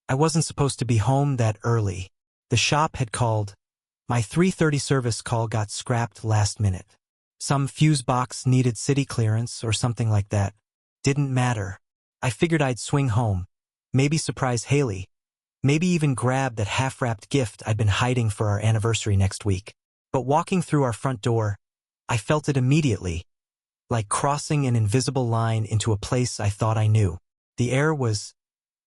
I wasn't supposed to be home that early. The shop had called. My 3:30 service call got scrapped last minute. Some fuse box needed city clearance or something like that. Didn't matter. I figured I'd swing home. Maybe surprise Haley. Maybe even grab that half-wrapped gift I'd been hiding for our anniversary next week. But walking through our front door, I felt it immediately, like crossing an invisible line into a place I thought I knew. The air was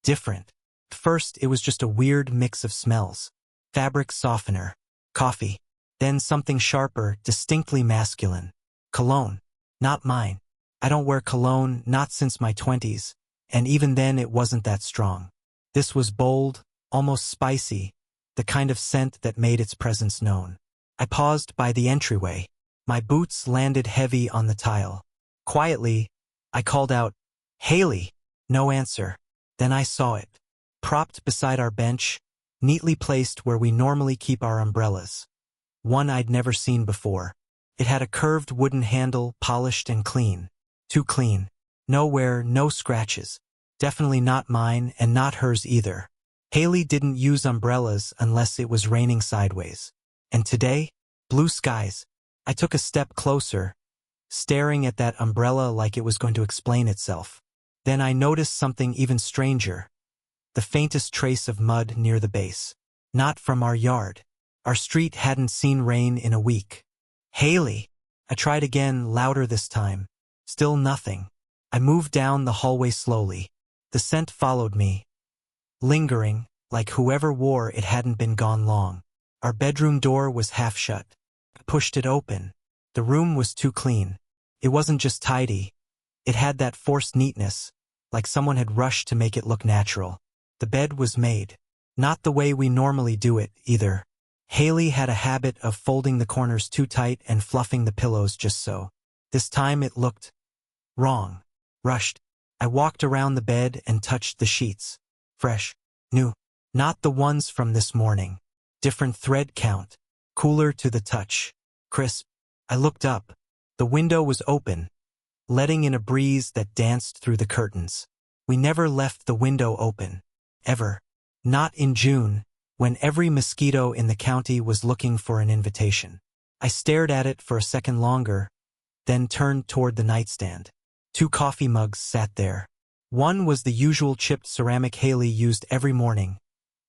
different. First, it was just a weird mix of smells. Fabric softener, coffee, then something sharper, distinctly masculine. Cologne. Not mine. I don't wear cologne, not since my 20s, and even then it wasn't that strong. This was bold, almost spicy, the kind of scent that made its presence known. I paused by the entryway. My boots landed heavy on the tile. Quietly, I called out, "Haley!" No answer. Then I saw it. Propped beside our bench, neatly placed where we normally keep our umbrellas. One I'd never seen before. It had a curved wooden handle, polished and clean. Too clean. No wear, no scratches. Definitely not mine and not hers either. Haley didn't use umbrellas unless it was raining sideways. And today, blue skies. I took a step closer, staring at that umbrella like it was going to explain itself. Then I noticed something even stranger. The faintest trace of mud near the base. Not from our yard. Our street hadn't seen rain in a week. "Haley!" I tried again, louder this time. Still nothing. I moved down the hallway slowly. The scent followed me, lingering, like whoever wore it hadn't been gone long. Our bedroom door was half shut. I pushed it open. The room was too clean. It wasn't just tidy. It had that forced neatness, like someone had rushed to make it look natural. The bed was made. Not the way we normally do it, either. Haley had a habit of folding the corners too tight and fluffing the pillows just so. This time it looked wrong. Rushed. I walked around the bed and touched the sheets. Fresh. New. Not the ones from this morning. Different thread count. Cooler to the touch. Crisp. I looked up. The window was open, letting in a breeze that danced through the curtains. We never left the window open. Ever. Not in June, when every mosquito in the county was looking for an invitation. I stared at it for a second longer, then turned toward the nightstand. 2 coffee mugs sat there. One was the usual chipped ceramic Haley used every morning.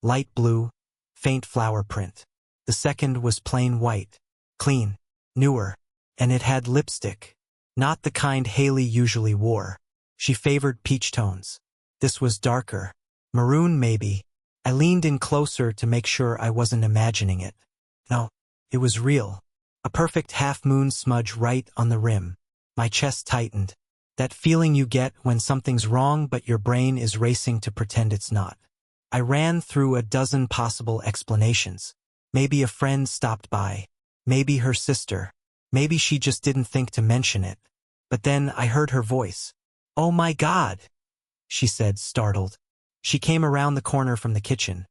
Light blue, faint flower print. The second was plain white. Clean. Newer. And it had lipstick. Not the kind Haley usually wore. She favored peach tones. This was darker. Maroon maybe. I leaned in closer to make sure I wasn't imagining it. No, it was real. A perfect half-moon smudge right on the rim. My chest tightened. That feeling you get when something's wrong but your brain is racing to pretend it's not. I ran through a dozen possible explanations. Maybe a friend stopped by. Maybe her sister. Maybe she just didn't think to mention it. But then I heard her voice. "Oh my God," she said, startled. She came around the corner from the kitchen,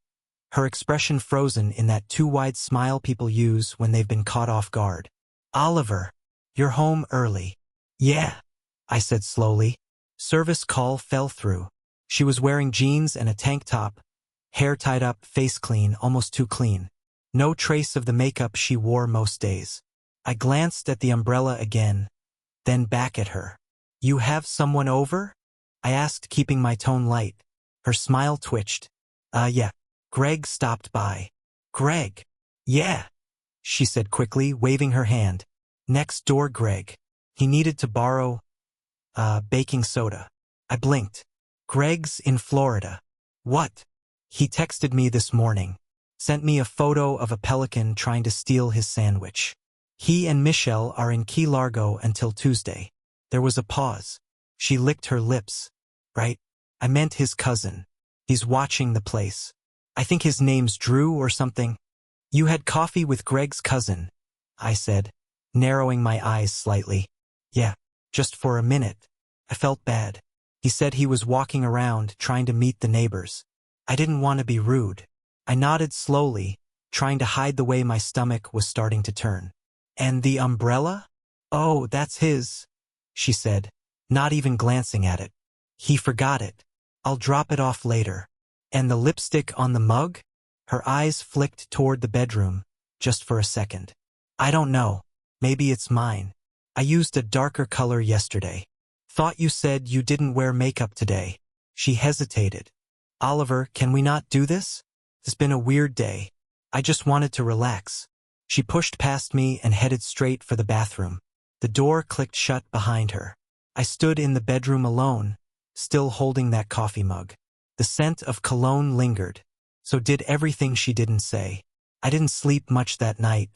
her expression frozen in that too-wide smile people use when they've been caught off guard. "Oliver, you're home early." "Yeah," I said slowly. Service call fell through. She was wearing jeans and a tank top, hair tied up, face clean, almost too clean. No trace of the makeup she wore most days. I glanced at the umbrella again, then back at her. "You have someone over?" I asked, keeping my tone light. Her smile twitched. Yeah. Greg stopped by." "Greg?" "Yeah," she said quickly, waving her hand. "Next door Greg. He needed to borrow, baking soda." I blinked. "Greg's in Florida." "What?" "He texted me this morning. Sent me a photo of a pelican trying to steal his sandwich. He and Michelle are in Key Largo until Tuesday." There was a pause. She licked her lips. "Right? I meant his cousin. He's watching the place. I think his name's Drew or something." "You had coffee with Greg's cousin," I said, narrowing my eyes slightly. "Yeah, just for a minute." I felt bad. He said he was walking around trying to meet the neighbors. I didn't want to be rude. I nodded slowly, trying to hide the way my stomach was starting to turn. "And the umbrella?" "Oh, that's his," she said, not even glancing at it. "He forgot it. I'll drop it off later." And the lipstick on the mug? Her eyes flicked toward the bedroom, just for a second. I don't know. Maybe it's mine. I used a darker color yesterday. Thought you said you didn't wear makeup today. She hesitated. Oliver, can we not do this? It's been a weird day. I just wanted to relax. She pushed past me and headed straight for the bathroom. The door clicked shut behind her. I stood in the bedroom alone, still holding that coffee mug. The scent of cologne lingered. So did everything she didn't say. I didn't sleep much that night.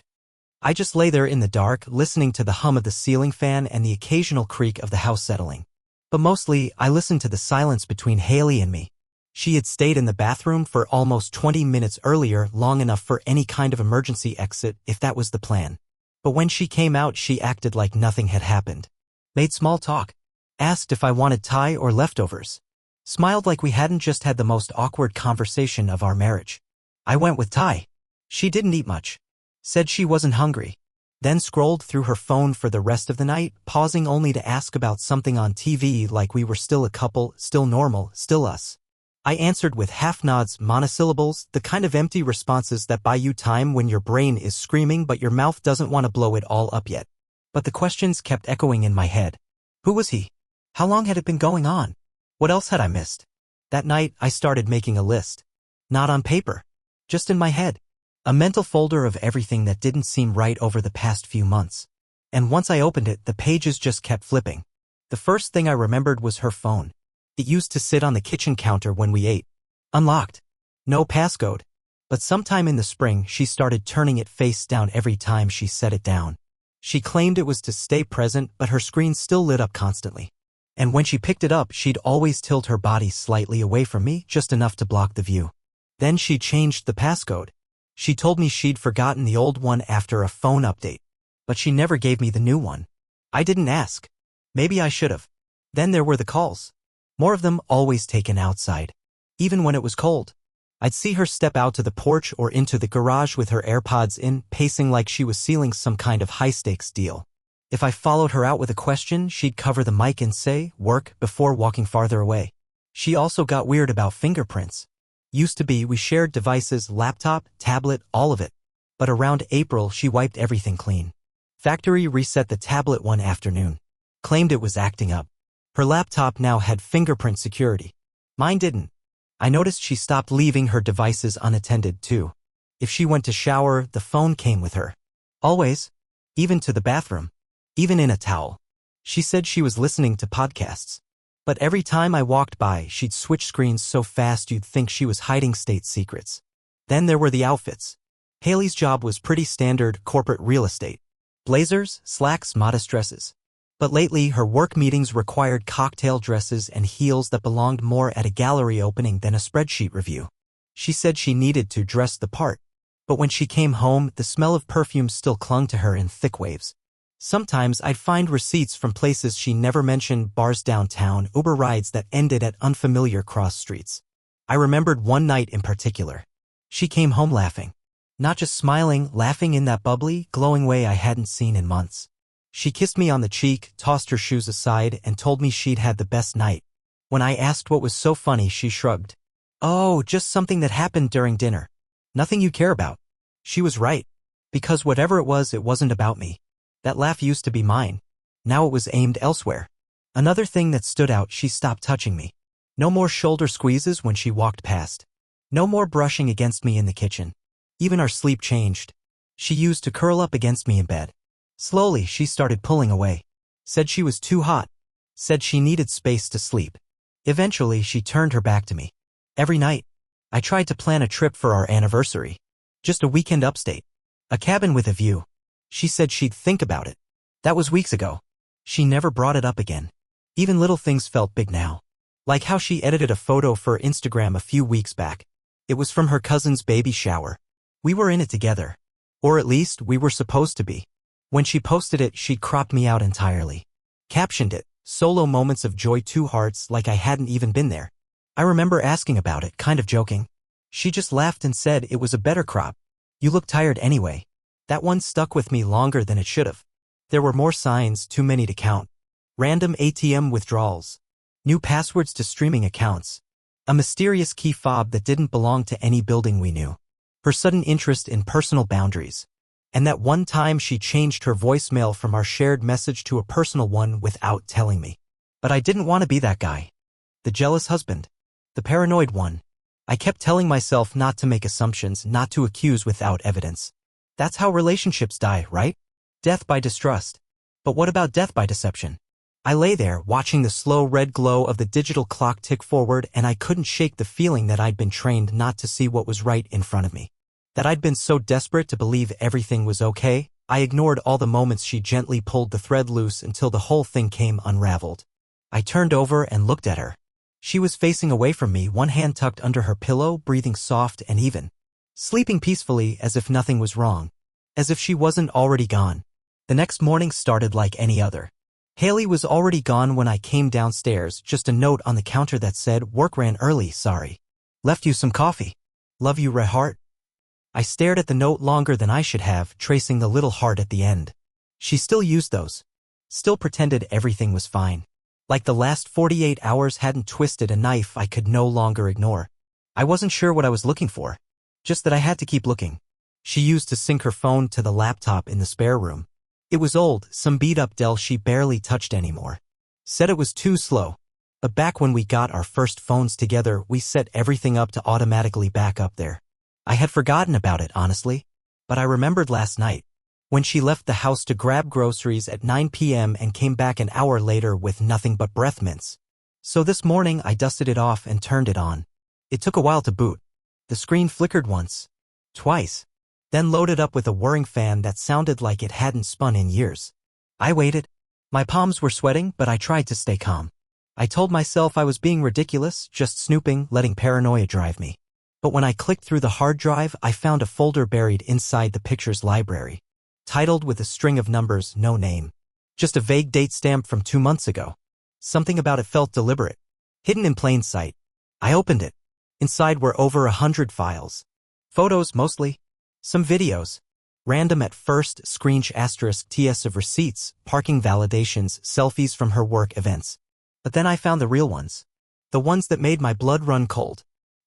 I just lay there in the dark, listening to the hum of the ceiling fan and the occasional creak of the house settling. But mostly, I listened to the silence between Haley and me. She had stayed in the bathroom for almost 20 minutes earlier, long enough for any kind of emergency exit if that was the plan. But when she came out, she acted like nothing had happened. Made small talk. Asked if I wanted Thai or leftovers. Smiled like we hadn't just had the most awkward conversation of our marriage. I went with Thai. She didn't eat much. Said she wasn't hungry. Then scrolled through her phone for the rest of the night, pausing only to ask about something on TV like we were still a couple, still normal, still us. I answered with half-nods, monosyllables, the kind of empty responses that buy you time when your brain is screaming but your mouth doesn't want to blow it all up yet. But the questions kept echoing in my head. Who was he? How long had it been going on? What else had I missed? That night, I started making a list. Not on paper. Just in my head. A mental folder of everything that didn't seem right over the past few months. And once I opened it, the pages just kept flipping. The first thing I remembered was her phone. It used to sit on the kitchen counter when we ate. Unlocked. No passcode. But sometime in the spring, she started turning it face down every time she set it down. She claimed it was to stay present, but her screen still lit up constantly. And when she picked it up, she'd always tilt her body slightly away from me, just enough to block the view. Then she changed the passcode. She told me she'd forgotten the old one after a phone update. But she never gave me the new one. I didn't ask. Maybe I should have. Then there were the calls. More of them always taken outside. Even when it was cold. I'd see her step out to the porch or into the garage with her AirPods in, pacing like she was sealing some kind of high-stakes deal. If I followed her out with a question, she'd cover the mic and say, "Work," before walking farther away. She also got weird about fingerprints. Used to be we shared devices, laptop, tablet, all of it. But around April, she wiped everything clean. Factory reset the tablet one afternoon. Claimed it was acting up. Her laptop now had fingerprint security. Mine didn't. I noticed she stopped leaving her devices unattended too. If she went to shower, the phone came with her. Always. Even to the bathroom. Even in a towel. She said she was listening to podcasts. But every time I walked by, she'd switch screens so fast you'd think she was hiding state secrets. Then there were the outfits. Haley's job was pretty standard corporate real estate. Blazers, slacks, modest dresses. But lately, her work meetings required cocktail dresses and heels that belonged more at a gallery opening than a spreadsheet review. She said she needed to dress the part. But when she came home, the smell of perfume still clung to her in thick waves. Sometimes I'd find receipts from places she never mentioned, bars downtown, Uber rides that ended at unfamiliar cross streets. I remembered one night in particular. She came home laughing. Not just smiling, laughing in that bubbly, glowing way I hadn't seen in months. She kissed me on the cheek, tossed her shoes aside, and told me she'd had the best night. When I asked what was so funny, she shrugged. "Oh, just something that happened during dinner. Nothing you care about." She was right. Because whatever it wasn't about me. That laugh used to be mine. Now it was aimed elsewhere. Another thing that stood out, she stopped touching me. No more shoulder squeezes when she walked past. No more brushing against me in the kitchen. Even our sleep changed. She used to curl up against me in bed. Slowly, she started pulling away. Said she was too hot. Said she needed space to sleep. Eventually, she turned her back to me. Every night. I tried to plan a trip for our anniversary. Just a weekend upstate. A cabin with a view. She said she'd think about it. That was weeks ago. She never brought it up again. Even little things felt big now. Like how she edited a photo for Instagram a few weeks back. It was from her cousin's baby shower. We were in it together. Or at least, we were supposed to be. When she posted it, she'd cropped me out entirely. Captioned it, "Solo moments of joy, 2 hearts," like I hadn't even been there. I remember asking about it, kind of joking. She just laughed and said it was a better crop. "You look tired anyway." That one stuck with me longer than it should have. There were more signs, too many to count. Random ATM withdrawals. New passwords to streaming accounts. A mysterious key fob that didn't belong to any building we knew. Her sudden interest in personal boundaries. And that one time she changed her voicemail from our shared message to a personal one without telling me. But I didn't want to be that guy. The jealous husband. The paranoid one. I kept telling myself not to make assumptions, not to accuse without evidence. That's how relationships die, right? Death by distrust. But what about death by deception? I lay there, watching the slow red glow of the digital clock tick forward, and I couldn't shake the feeling that I'd been trained not to see what was right in front of me. That I'd been so desperate to believe everything was okay, I ignored all the moments she gently pulled the thread loose until the whole thing came unraveled. I turned over and looked at her. She was facing away from me, one hand tucked under her pillow, breathing soft and even. Sleeping peacefully as if nothing was wrong. As if she wasn't already gone. The next morning started like any other. Haley was already gone when I came downstairs, just a note on the counter that said, "Work ran early, sorry. Left you some coffee. Love you, Red Heart." I stared at the note longer than I should have, tracing the little heart at the end. She still used those. Still pretended everything was fine. Like the last 48 hours hadn't twisted a knife I could no longer ignore. I wasn't sure what I was looking for. Just that I had to keep looking. She used to sync her phone to the laptop in the spare room. It was old, some beat-up Dell she barely touched anymore. Said it was too slow. But back when we got our first phones together, we set everything up to automatically back up there. I had forgotten about it, honestly. But I remembered last night. When she left the house to grab groceries at 9 p.m. and came back an hour later with nothing but breath mints. So this morning I dusted it off and turned it on. It took a while to boot. The screen flickered once. Twice. Then loaded up with a whirring fan that sounded like it hadn't spun in years. I waited. My palms were sweating, but I tried to stay calm. I told myself I was being ridiculous, just snooping, letting paranoia drive me. But when I clicked through the hard drive, I found a folder buried inside the pictures library. Titled with a string of numbers, no name. Just a vague date stamp from 2 months ago. Something about it felt deliberate. Hidden in plain sight. I opened it. Inside were over 100 files. Photos, mostly. Some videos. Random at first, screensh asterisk TS of receipts, parking validations, selfies from her work events. But then I found the real ones. The ones that made my blood run cold.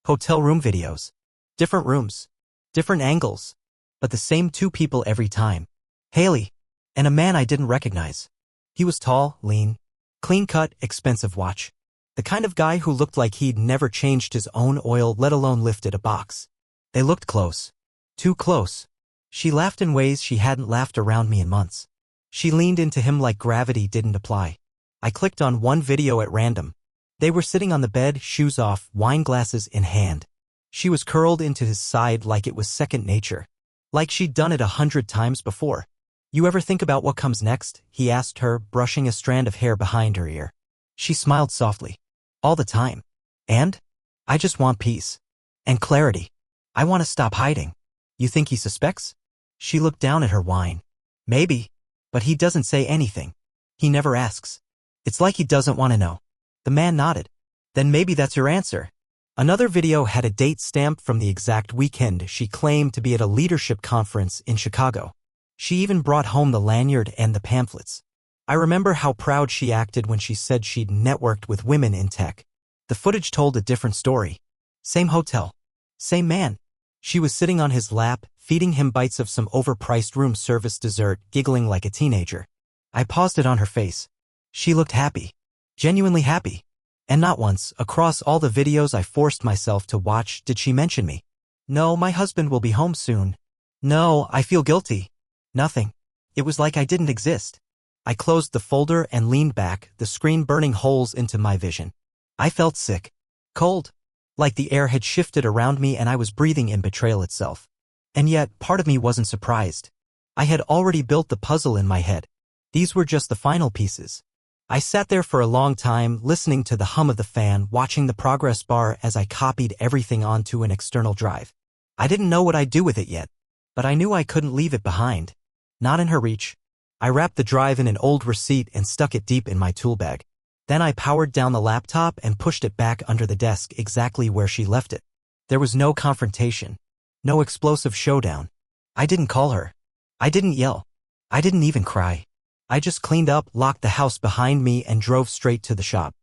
Hotel room videos. Different rooms. Different angles. But the same 2 people every time. Haley. And a man I didn't recognize. He was tall, lean, clean-cut, expensive watch. The kind of guy who looked like he'd never changed his own oil, let alone lifted a box. They looked close. Too close. She laughed in ways she hadn't laughed around me in months. She leaned into him like gravity didn't apply. I clicked on one video at random. They were sitting on the bed, shoes off, wine glasses in hand. She was curled into his side like it was second nature. Like she'd done it 100 times before. "You ever think about what comes next?" he asked her, brushing a strand of hair behind her ear. She smiled softly. "All the time. And? I just want peace. And clarity. I want to stop hiding." "You think he suspects?" She looked down at her wine. "Maybe. But he doesn't say anything. He never asks. It's like he doesn't want to know." The man nodded. "Then maybe that's your answer." Another video had a date stamp from the exact weekend she claimed to be at a leadership conference in Chicago. She even brought home the lanyard and the pamphlets. I remember how proud she acted when she said she'd networked with women in tech. The footage told a different story. Same hotel. Same man. She was sitting on his lap, feeding him bites of some overpriced room service dessert, giggling like a teenager. I paused it on her face. She looked happy. Genuinely happy. And not once, across all the videos I forced myself to watch, did she mention me. "No, my husband will be home soon." "No, I feel guilty." Nothing. It was like I didn't exist. I closed the folder and leaned back, the screen burning holes into my vision. I felt sick. Cold. Like the air had shifted around me and I was breathing in betrayal itself. And yet, part of me wasn't surprised. I had already built the puzzle in my head. These were just the final pieces. I sat there for a long time, listening to the hum of the fan, watching the progress bar as I copied everything onto an external drive. I didn't know what I'd do with it yet, but I knew I couldn't leave it behind. Not in her reach. I wrapped the drive in an old receipt and stuck it deep in my tool bag. Then I powered down the laptop and pushed it back under the desk exactly where she left it. There was no confrontation. No explosive showdown. I didn't call her. I didn't yell. I didn't even cry. I just cleaned up, locked the house behind me, and drove straight to the shop.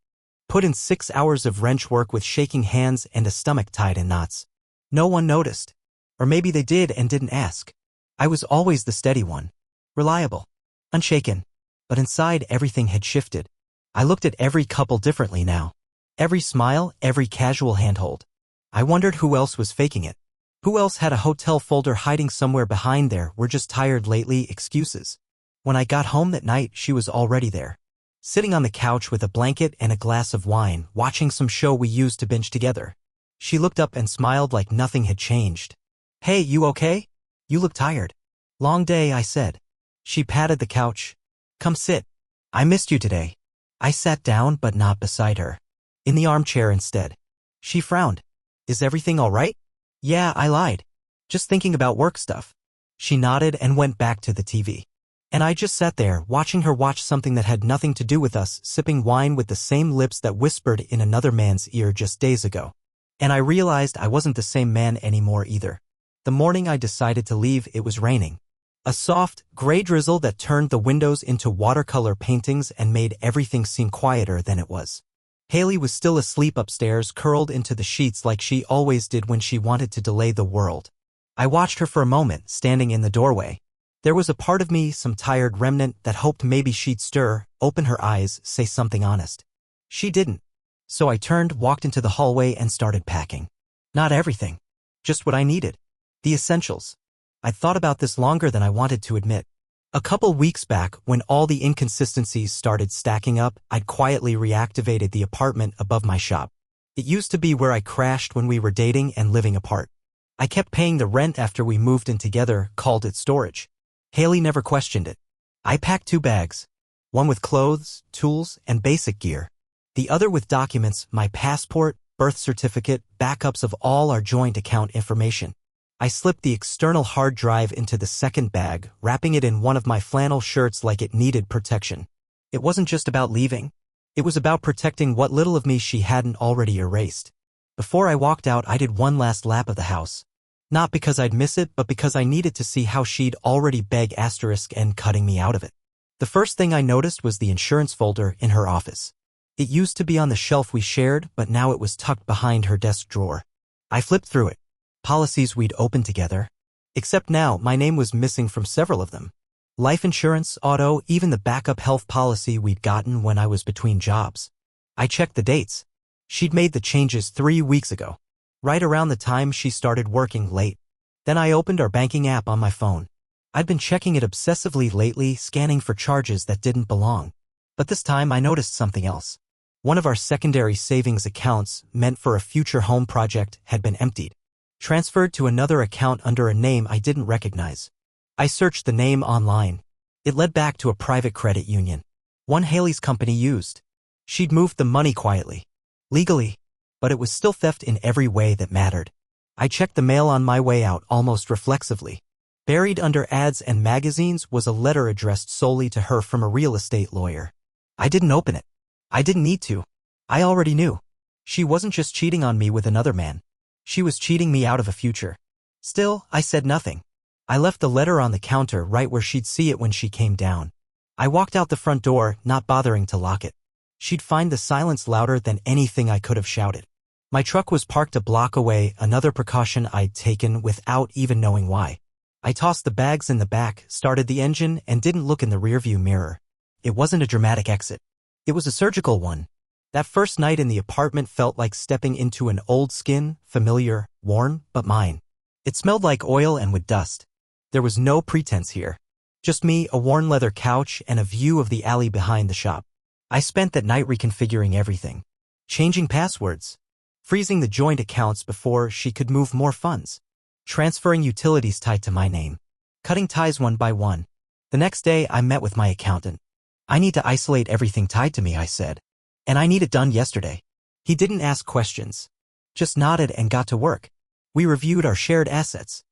Put in 6 hours of wrench work with shaking hands and a stomach tied in knots. No one noticed. Or maybe they did and didn't ask. I was always the steady one. Reliable. Unshaken. But inside, everything had shifted. I looked at every couple differently now. Every smile, every casual handhold. I wondered who else was faking it. Who else had a hotel folder hiding somewhere behind there "we're just tired lately" excuses. When I got home that night, she was already there. Sitting on the couch with a blanket and a glass of wine, watching some show we used to binge together. She looked up and smiled like nothing had changed. "Hey, you okay? You look tired." "Long day," I said. She patted the couch. "Come sit. I missed you today." I sat down, but not beside her. In the armchair instead. She frowned. "Is everything all right?" "Yeah," I lied. "Just thinking about work stuff." She nodded and went back to the TV. And I just sat there, watching her watch something that had nothing to do with us, sipping wine with the same lips that whispered in another man's ear just days ago. And I realized I wasn't the same man anymore either. The morning I decided to leave, it was raining. A soft, gray drizzle that turned the windows into watercolor paintings and made everything seem quieter than it was. Haley was still asleep upstairs, curled into the sheets like she always did when she wanted to delay the world. I watched her for a moment, standing in the doorway. There was a part of me, some tired remnant, that hoped maybe she'd stir, open her eyes, say something honest. She didn't. So I turned, walked into the hallway, and started packing. Not everything. Just what I needed. The essentials. I'd thought about this longer than I wanted to admit. A couple weeks back, when all the inconsistencies started stacking up, I'd quietly reactivated the apartment above my shop. It used to be where I crashed when we were dating and living apart. I kept paying the rent after we moved in together, called it storage. Haley never questioned it. I packed 2 bags. One with clothes, tools, and basic gear. The other with documents, my passport, birth certificate, backups of all our joint account information. I slipped the external hard drive into the second bag, wrapping it in one of my flannel shirts like it needed protection. It wasn't just about leaving. It was about protecting what little of me she hadn't already erased. Before I walked out, I did one last lap of the house. Not because I'd miss it, but because I needed to see how she'd already beg asterisk and cutting me out of it. The first thing I noticed was the insurance folder in her office. It used to be on the shelf we shared, but now it was tucked behind her desk drawer. I flipped through it. Policies we'd opened together. Except now, my name was missing from several of them. Life insurance, auto, even the backup health policy we'd gotten when I was between jobs. I checked the dates. She'd made the changes 3 weeks ago. Right around the time she started working late. Then I opened our banking app on my phone. I'd been checking it obsessively lately, scanning for charges that didn't belong. But this time I noticed something else. One of our secondary savings accounts, meant for a future home project, had been emptied. Transferred to another account under a name I didn't recognize. I searched the name online. It led back to a private credit union. One Haley's company used. She'd moved the money quietly. Legally. But it was still theft in every way that mattered. I checked the mail on my way out almost reflexively. Buried under ads and magazines was a letter addressed solely to her from a real estate lawyer. I didn't open it. I didn't need to. I already knew. She wasn't just cheating on me with another man. She was cheating me out of a future. Still, I said nothing. I left the letter on the counter right where she'd see it when she came down. I walked out the front door, not bothering to lock it. She'd find the silence louder than anything I could have shouted. My truck was parked a block away, another precaution I'd taken without even knowing why. I tossed the bags in the back, started the engine, and didn't look in the rearview mirror. It wasn't a dramatic exit. It was a surgical one. That first night in the apartment felt like stepping into an old skin, familiar, worn, but mine. It smelled like oil and wood dust. There was no pretense here. Just me, a worn leather couch, and a view of the alley behind the shop. I spent that night reconfiguring everything. Changing passwords. Freezing the joint accounts before she could move more funds. Transferring utilities tied to my name. Cutting ties one by one. The next day, I met with my accountant. I need to isolate everything tied to me, I said. And I need it done yesterday. He didn't ask questions. Just nodded and got to work. We reviewed our shared assets.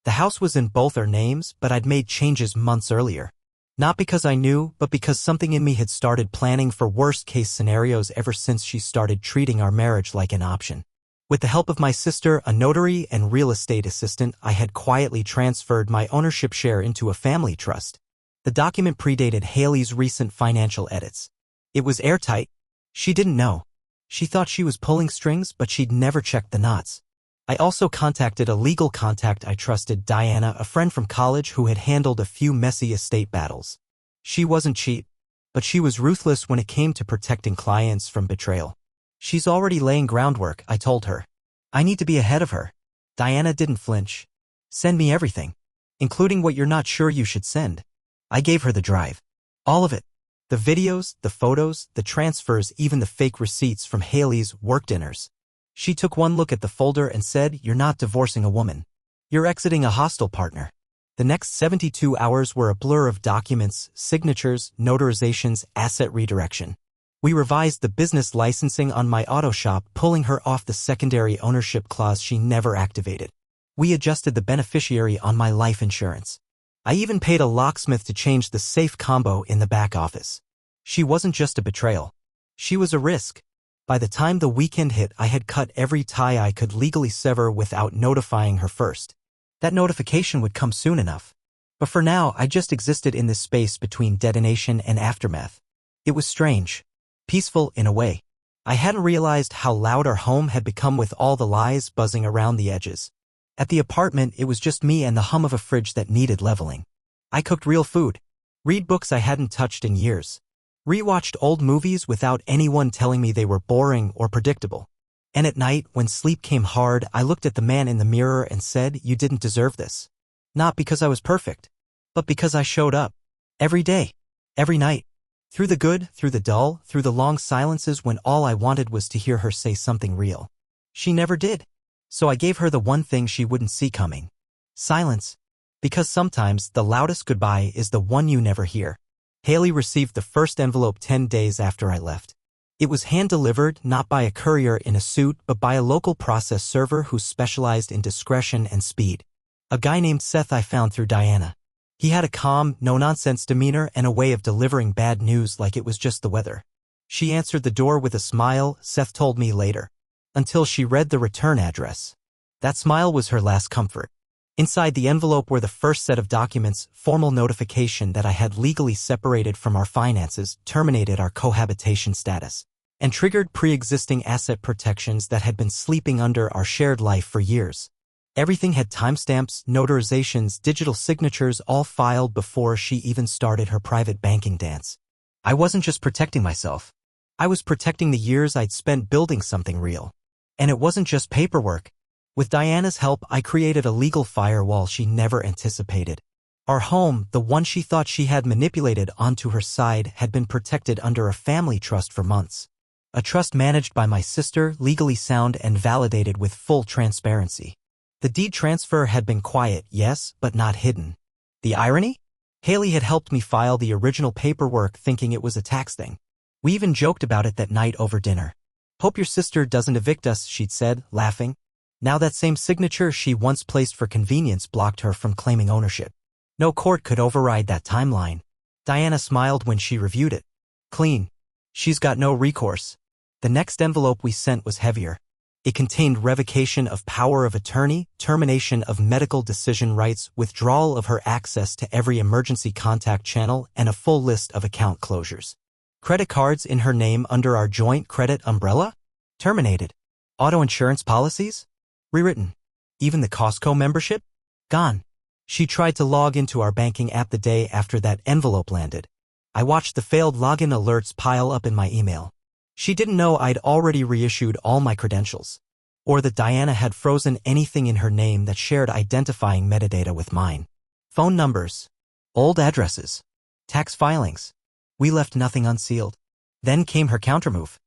The house was in both our names, but I'd made changes months earlier. Not because I knew, but because something in me had started planning for worst-case scenarios ever since she started treating our marriage like an option. With the help of my sister, a notary, and real estate assistant, I had quietly transferred my ownership share into a family trust. The document predated Haley's recent financial edits. It was airtight. She didn't know. She thought she was pulling strings, but she'd never checked the knots. I also contacted a legal contact I trusted, Diana, a friend from college who had handled a few messy estate battles. She wasn't cheap, but she was ruthless when it came to protecting clients from betrayal. She's already laying groundwork, I told her. I need to be ahead of her. Diana didn't flinch. Send me everything, including what you're not sure you should send. I gave her the drive. All of it. The videos, the photos, the transfers, even the fake receipts from Haley's work dinners. She took one look at the folder and said, "You're not divorcing a woman. You're exiting a hostile partner." The next 72 hours were a blur of documents, signatures, notarizations, asset redirection. We revised the business licensing on my auto shop, pulling her off the secondary ownership clause she never activated. We adjusted the beneficiary on my life insurance. I even paid a locksmith to change the safe combo in the back office. She wasn't just a betrayal. She was a risk. By the time the weekend hit, I had cut every tie I could legally sever without notifying her first. That notification would come soon enough. But for now, I just existed in this space between detonation and aftermath. It was strange. Peaceful in a way. I hadn't realized how loud our home had become with all the lies buzzing around the edges. At the apartment, it was just me and the hum of a fridge that needed leveling. I cooked real food. Read books I hadn't touched in years. Rewatched old movies without anyone telling me they were boring or predictable. And at night, when sleep came hard, I looked at the man in the mirror and said, "You didn't deserve this." Not because I was perfect, but because I showed up. Every day. Every night. Through the good, through the dull, through the long silences when all I wanted was to hear her say something real. She never did. So I gave her the one thing she wouldn't see coming. Silence. Because sometimes the loudest goodbye is the one you never hear. Haley received the first envelope 10 days after I left. It was hand-delivered, not by a courier in a suit, but by a local process server who specialized in discretion and speed. A guy named Seth I found through Diana. He had a calm, no-nonsense demeanor and a way of delivering bad news like it was just the weather. She answered the door with a smile, Seth told me later. Until she read the return address. That smile was her last comfort. Inside the envelope were the first set of documents, formal notification that I had legally separated from our finances, terminated our cohabitation status, and triggered pre-existing asset protections that had been sleeping under our shared life for years. Everything had timestamps, notarizations, digital signatures, all filed before she even started her private banking dance. I wasn't just protecting myself. I was protecting the years I'd spent building something real. And it wasn't just paperwork. With Diana's help, I created a legal firewall she never anticipated. Our home, the one she thought she had manipulated onto her side, had been protected under a family trust for months. A trust managed by my sister, legally sound and validated with full transparency. The deed transfer had been quiet, yes, but not hidden. The irony? Haley had helped me file the original paperwork thinking it was a tax thing. We even joked about it that night over dinner. "Hope your sister doesn't evict us," she'd said, laughing. Now that same signature she once placed for convenience blocked her from claiming ownership. No court could override that timeline. Diana smiled when she reviewed it. Clean. She's got no recourse. The next envelope we sent was heavier. It contained revocation of power of attorney, termination of medical decision rights, withdrawal of her access to every emergency contact channel, and a full list of account closures. Credit cards in her name under our joint credit umbrella? Terminated. Auto insurance policies? Rewritten. Even the Costco membership? Gone. She tried to log into our banking app the day after that envelope landed. I watched the failed login alerts pile up in my email. She didn't know I'd already reissued all my credentials, or that Diana had frozen anything in her name that shared identifying metadata with mine. Phone numbers, old addresses, tax filings. We left nothing unsealed. Then came her countermove.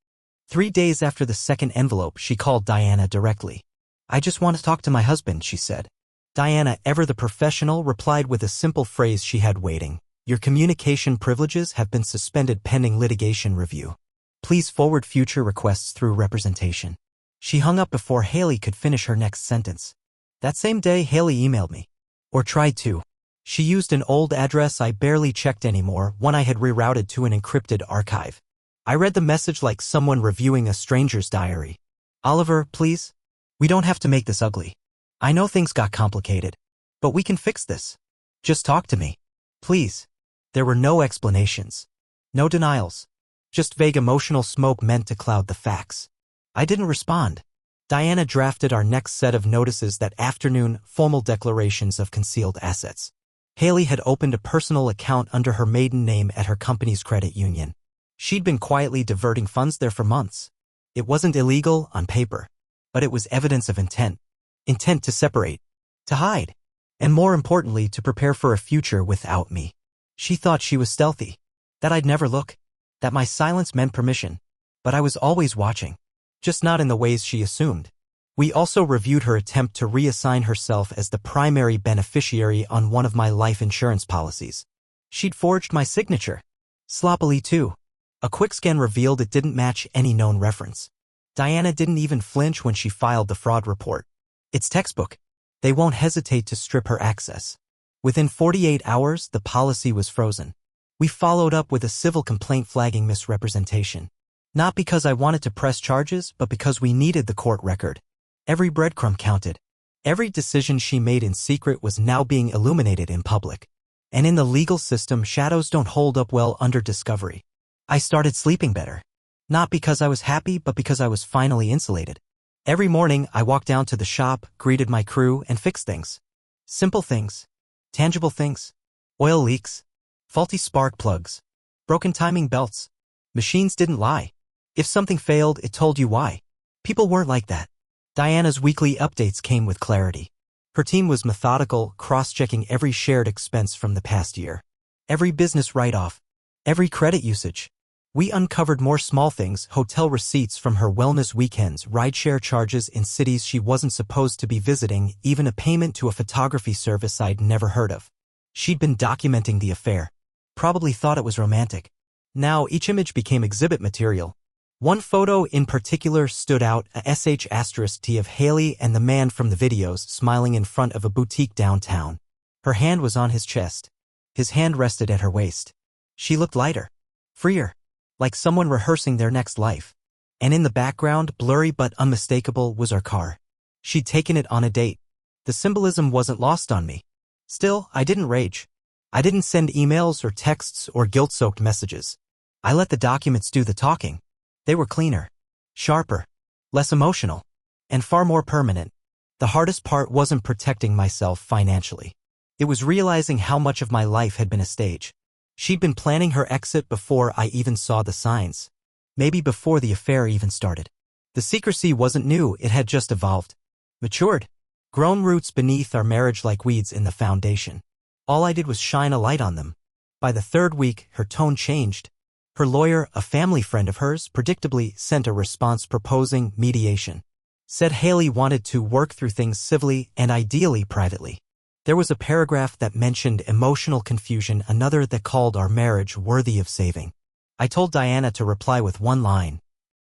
3 days after the second envelope, she called Diana directly. "I just want to talk to my husband," she said. Diana, ever the professional, replied with a simple phrase she had waiting. "Your communication privileges have been suspended pending litigation review. Please forward future requests through representation." She hung up before Haley could finish her next sentence. That same day, Haley emailed me. Or tried to. She used an old address I barely checked anymore, one I had rerouted to an encrypted archive. I read the message like someone reviewing a stranger's diary. "Oliver, please? We don't have to make this ugly. I know things got complicated, but we can fix this. Just talk to me. Please." There were no explanations. No denials. Just vague emotional smoke meant to cloud the facts. I didn't respond. Diana drafted our next set of notices that afternoon, formal declarations of concealed assets. Haley had opened a personal account under her maiden name at her company's credit union. She'd been quietly diverting funds there for months. It wasn't illegal on paper, but it was evidence of intent. Intent to separate, to hide, and more importantly, to prepare for a future without me. She thought she was stealthy, that I'd never look, that my silence meant permission, but I was always watching. Just not in the ways she assumed. We also reviewed her attempt to reassign herself as the primary beneficiary on one of my life insurance policies. She'd forged my signature. Sloppily too. A quick scan revealed it didn't match any known reference. Diana didn't even flinch when she filed the fraud report. It's textbook. They won't hesitate to strip her access. Within 48 hours, the policy was frozen. We followed up with a civil complaint flagging misrepresentation. Not because I wanted to press charges, but because we needed the court record. Every breadcrumb counted. Every decision she made in secret was now being illuminated in public. And in the legal system, shadows don't hold up well under discovery. I started sleeping better. Not because I was happy, but because I was finally insulated. Every morning, I walked down to the shop, greeted my crew, and fixed things. Simple things. Tangible things. Oil leaks. Faulty spark plugs. Broken timing belts. Machines didn't lie. If something failed, it told you why. People weren't like that. Diana's weekly updates came with clarity. Her team was methodical, cross-checking every shared expense from the past year. Every business write-off. Every credit usage. We uncovered more small things, hotel receipts from her wellness weekends, rideshare charges in cities she wasn't supposed to be visiting, even a payment to a photography service I'd never heard of. She'd been documenting the affair. Probably thought it was romantic. Now each image became exhibit material. One photo in particular stood out, a sh*t of Haley and the man from the videos smiling in front of a boutique downtown. Her hand was on his chest. His hand rested at her waist. She looked lighter, freer, like someone rehearsing their next life. And in the background, blurry but unmistakable, was our car. She'd taken it on a date. The symbolism wasn't lost on me. Still, I didn't rage. I didn't send emails or texts or guilt-soaked messages. I let the documents do the talking. They were cleaner, sharper, less emotional, and far more permanent. The hardest part wasn't protecting myself financially. It was realizing how much of my life had been a stage. She'd been planning her exit before I even saw the signs. Maybe before the affair even started. The secrecy wasn't new, it had just evolved. Matured. Grown roots beneath our marriage like weeds in the foundation. All I did was shine a light on them. By the third week, her tone changed. Her lawyer, a family friend of hers, predictably sent a response proposing mediation. Said Haley wanted to work through things civilly and ideally privately. There was a paragraph that mentioned emotional confusion, another that called our marriage worthy of saving. I told Diana to reply with one line.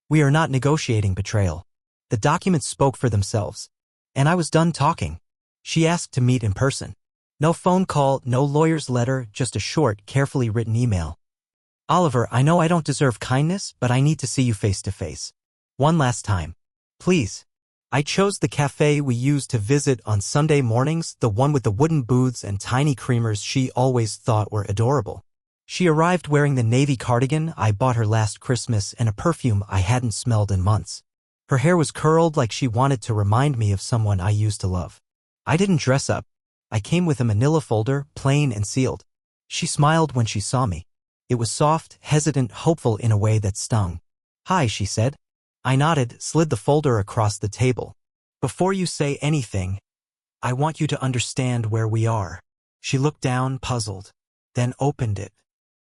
We are not negotiating betrayal. The documents spoke for themselves. And I was done talking. She asked to meet in person. No phone call, no lawyer's letter, just a short, carefully written email. Oliver, I know I don't deserve kindness, but I need to see you face to face. One last time. Please. I chose the cafe we used to visit on Sunday mornings, the one with the wooden booths and tiny creamers she always thought were adorable. She arrived wearing the navy cardigan I bought her last Christmas and a perfume I hadn't smelled in months. Her hair was curled like she wanted to remind me of someone I used to love. I didn't dress up. I came with a manila folder, plain and sealed. She smiled when she saw me. It was soft, hesitant, hopeful in a way that stung. Hi, she said. I nodded, slid the folder across the table. Before you say anything, I want you to understand where we are. She looked down, puzzled, then opened it.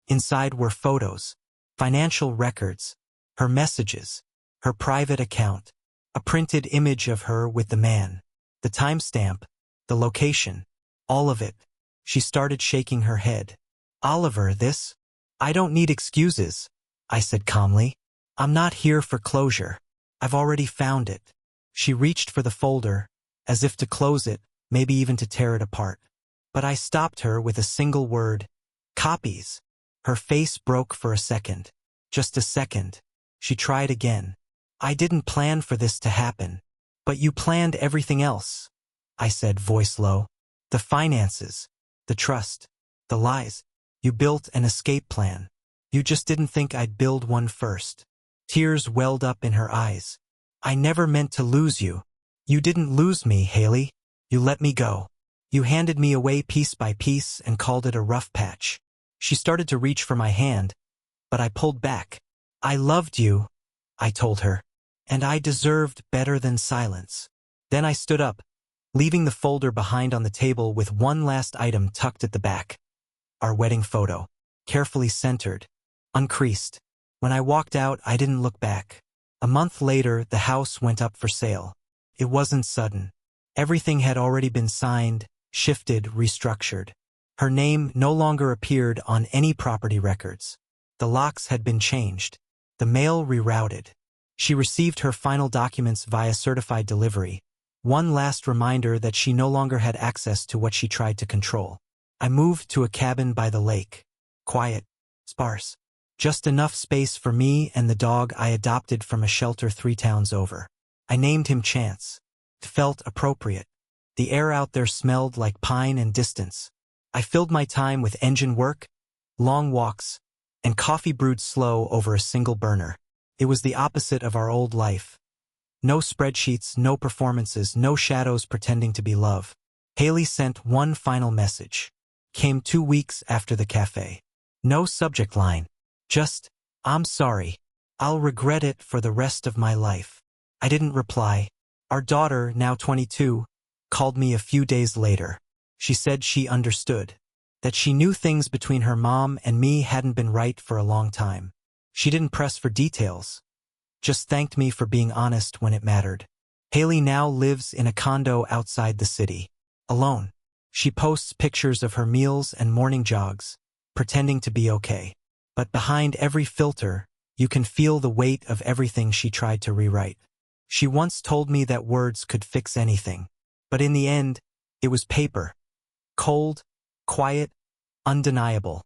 Inside were photos, financial records, her messages, her private account, a printed image of her with the man, the timestamp, the location, all of it. She started shaking her head. Oliver, this? I don't need excuses, I said calmly. I'm not here for closure. I've already found it. She reached for the folder, as if to close it, maybe even to tear it apart. But I stopped her with a single word. Copies. Her face broke for a second. Just a second. She tried again. I didn't plan for this to happen. But you planned everything else, I said, voice low. The finances, the trust, the lies. You built an escape plan. You just didn't think I'd build one first. Tears welled up in her eyes. I never meant to lose you. You didn't lose me, Haley. You let me go. You handed me away piece by piece and called it a rough patch. She started to reach for my hand, but I pulled back. I loved you, I told her, and I deserved better than silence. Then I stood up, leaving the folder behind on the table with one last item tucked at the back. Our wedding photo, carefully centered, uncreased. When I walked out, I didn't look back. A month later, the house went up for sale. It wasn't sudden. Everything had already been signed, shifted, restructured. Her name no longer appeared on any property records. The locks had been changed. The mail rerouted. She received her final documents via certified delivery. One last reminder that she no longer had access to what she tried to control. I moved to a cabin by the lake. Quiet, sparse. Just enough space for me and the dog I adopted from a shelter 3 towns over. I named him Chance. It felt appropriate. The air out there smelled like pine and distance. I filled my time with engine work, long walks, and coffee brewed slow over a single burner. It was the opposite of our old life. No spreadsheets, no performances, no shadows pretending to be love. Haley sent one final message. Came 2 weeks after the cafe. No subject line. Just, I'm sorry. I'll regret it for the rest of my life. I didn't reply. Our daughter, now 22, called me a few days later. She said she understood. That she knew things between her mom and me hadn't been right for a long time. She didn't press for details. Just thanked me for being honest when it mattered. Haley now lives in a condo outside the city. Alone. She posts pictures of her meals and morning jogs, pretending to be okay. But behind every filter, you can feel the weight of everything she tried to rewrite. She once told me that words could fix anything. But in the end, it was paper. Cold, quiet, undeniable.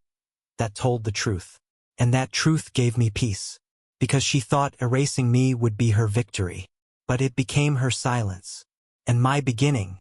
That told the truth. And that truth gave me peace. Because she thought erasing me would be her victory. But it became her silence. And my beginning.